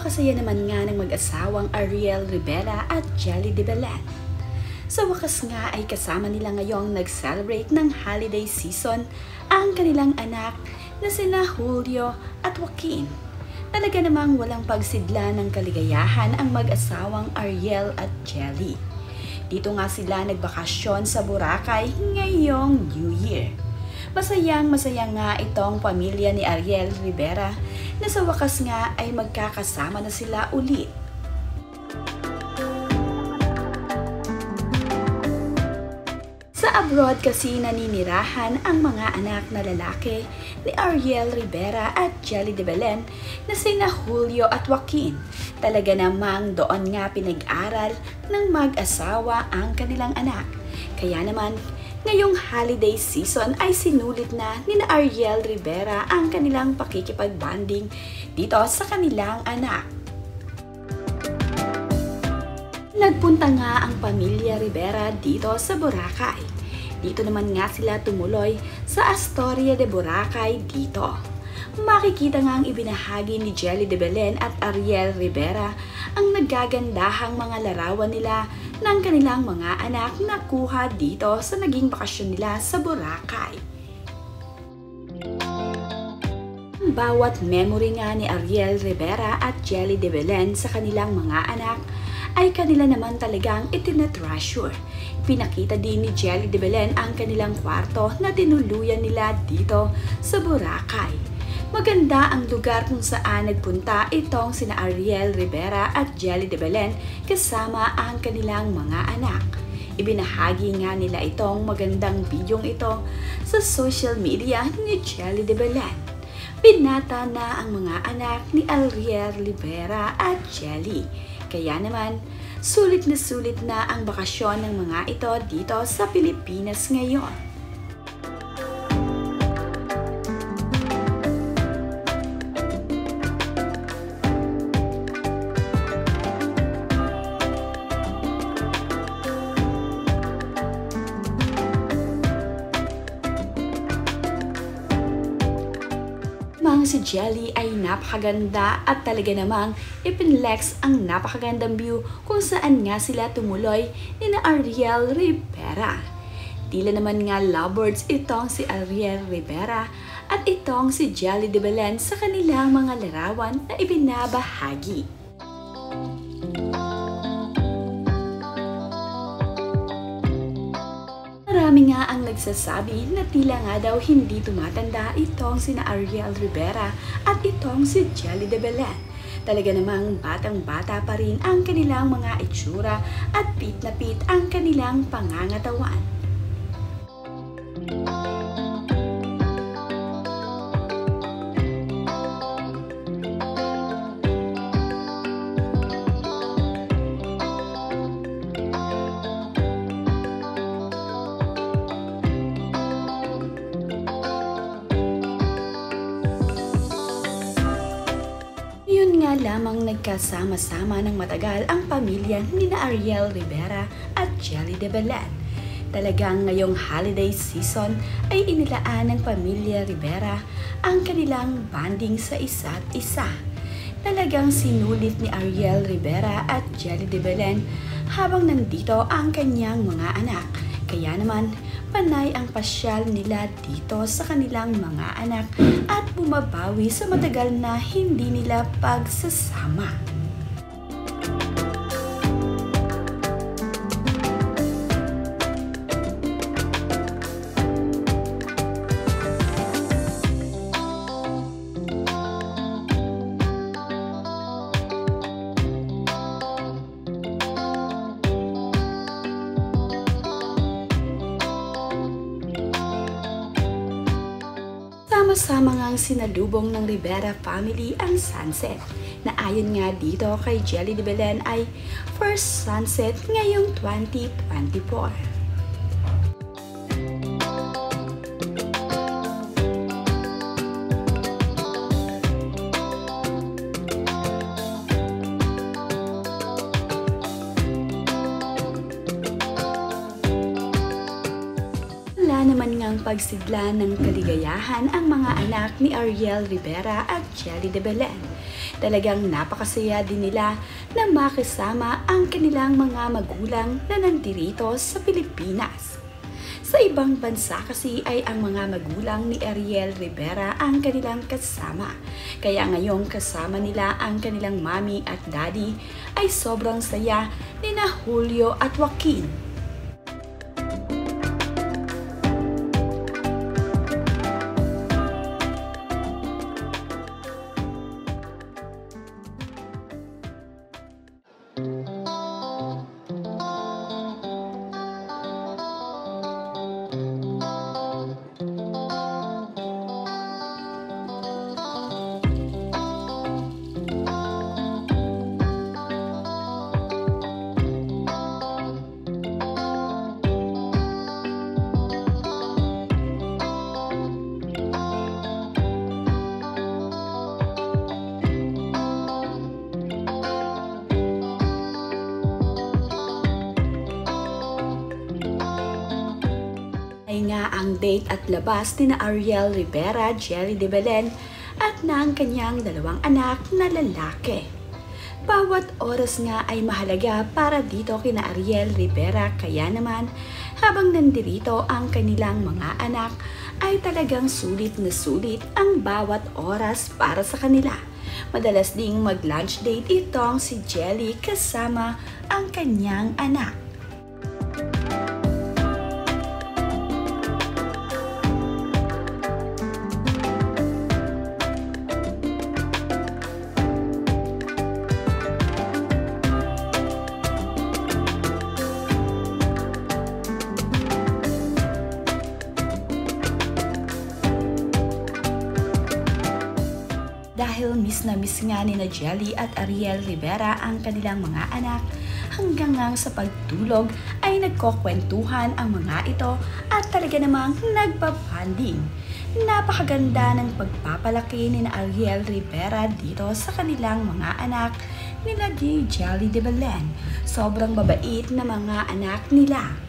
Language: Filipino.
Napakasaya naman nga ng mag-asawang Ariel Rivera at Jelly de Belen. Sa wakas nga ay kasama nila ngayong nag-celebrate ng holiday season ang kanilang anak na sina Julio at Joaquin. Talaga namang walang pagsidla ng kaligayahan ang mag-asawang Ariel at Jelly. Dito nga sila nagbakasyon sa Boracay ngayong New Year. Masaya nga itong pamilya ni Ariel Rivera na sa wakas nga ay magkakasama na sila ulit. Sa abroad kasi naninirahan ang mga anak na lalaki ni Ariel Rivera at Jelly de Belen na sina Julio at Joaquin. Talaga namang doon nga pinag-aral ng mag-asawa ang kanilang anak. Kaya naman, ngayong holiday season ay sinulit na ni Ariel Rivera ang kanilang pakikipag-bonding dito sa kanilang anak. Nagpunta nga ang pamilya Rivera dito sa Boracay. Dito naman nga sila tumuloy sa Astoria de Boracay dito. Makikita nga ang ibinahagi ni Jelly de Belen at Ariel Rivera ang naggagandahang mga larawan nila ng kanilang mga anak na kuha dito sa naging bakasyon nila sa Boracay. Ang bawat memory nga ni Ariel Rivera at Jelly de Belen sa kanilang mga anak ay kanila naman talagang itinatreasure. Pinakita din ni Jelly de Belen ang kanilang kwarto na tinuluyan nila dito sa Boracay. Maganda ang lugar kung saan nagpunta itong sina Ariel Rivera at Jelly de Belen kasama ang kanilang mga anak. Ibinahagi nga nila itong magandang bidyong ito sa social media ni Jelly de Belen. Binata na ang mga anak ni Ariel Rivera at Jelly. Kaya naman, sulit na ang bakasyon ng mga ito dito sa Pilipinas ngayon. Si Jelly ay napakaganda at talaga namang ipinlex ang napakagandang view kung saan nga sila tumuloy ni na Ariel Rivera. Tila naman nga lovebirds itong si Ariel Rivera at itong si Jelly de Belen sa kanilang mga larawan na ibinabahagi. Marami nga ang nagsasabi na tila nga daw hindi tumatanda itong sina Ariel Rivera at itong si Jelly de Belen. Talaga namang batang-bata pa rin ang kanilang mga itsura at pit na pit ang kanilang pangangatawan. Nga lamang nagkasama-sama ng matagal ang pamilya ni na Ariel Rivera at Jelly de Belen. Talagang ngayong holiday season ay inilaan ng pamilya Rivera ang kanilang bonding sa isa't isa. Talagang sinulit ni Ariel Rivera at Jelly de Belen habang nandito ang kanyang mga anak. Kaya naman, panay ang pasyal nila dito sa kanilang mga anak at bumabawi sa matagal na hindi nila pagsasama. Sama-sama ngang sinalubong ng Rivera family ang sunset na ayon nga dito kay Jelly de Belen ay first sunset ngayong 2024. naman ngang pagsigla ng kaligayahan ang mga anak ni Ariel Rivera at Jelly de Belen. Talagang napakasaya din nila na makasama ang kanilang mga magulang na nandirito sa Pilipinas. Sa ibang bansa kasi ay ang mga magulang ni Ariel Rivera ang kanilang kasama. Kaya ngayong kasama nila ang kanilang mami at daddy ay sobrang saya ni na Julio at Joaquin. Ay nga ang date at labas ni na Ariel Rivera, Jelly de Belen at ng kanyang dalawang anak na lalaki. Bawat oras nga ay mahalaga para dito kina Ariel Rivera, kaya naman habang nandirito ang kanilang mga anak ay talagang sulit na sulit ang bawat oras para sa kanila. Madalas ding mag-lunch date itong si Jelly kasama ang kanyang anak. Dahil miss na miss nga ni na Jelly at Ariel Rivera ang kanilang mga anak, hanggang nga sa pagtulog ay nagkukwentuhan ang mga ito at talaga namang nagpapanding. Napakaganda ng pagpapalaki ni na Ariel Rivera dito sa kanilang mga anak nila ni Jelly de Belen. Sobrang babait na mga anak nila.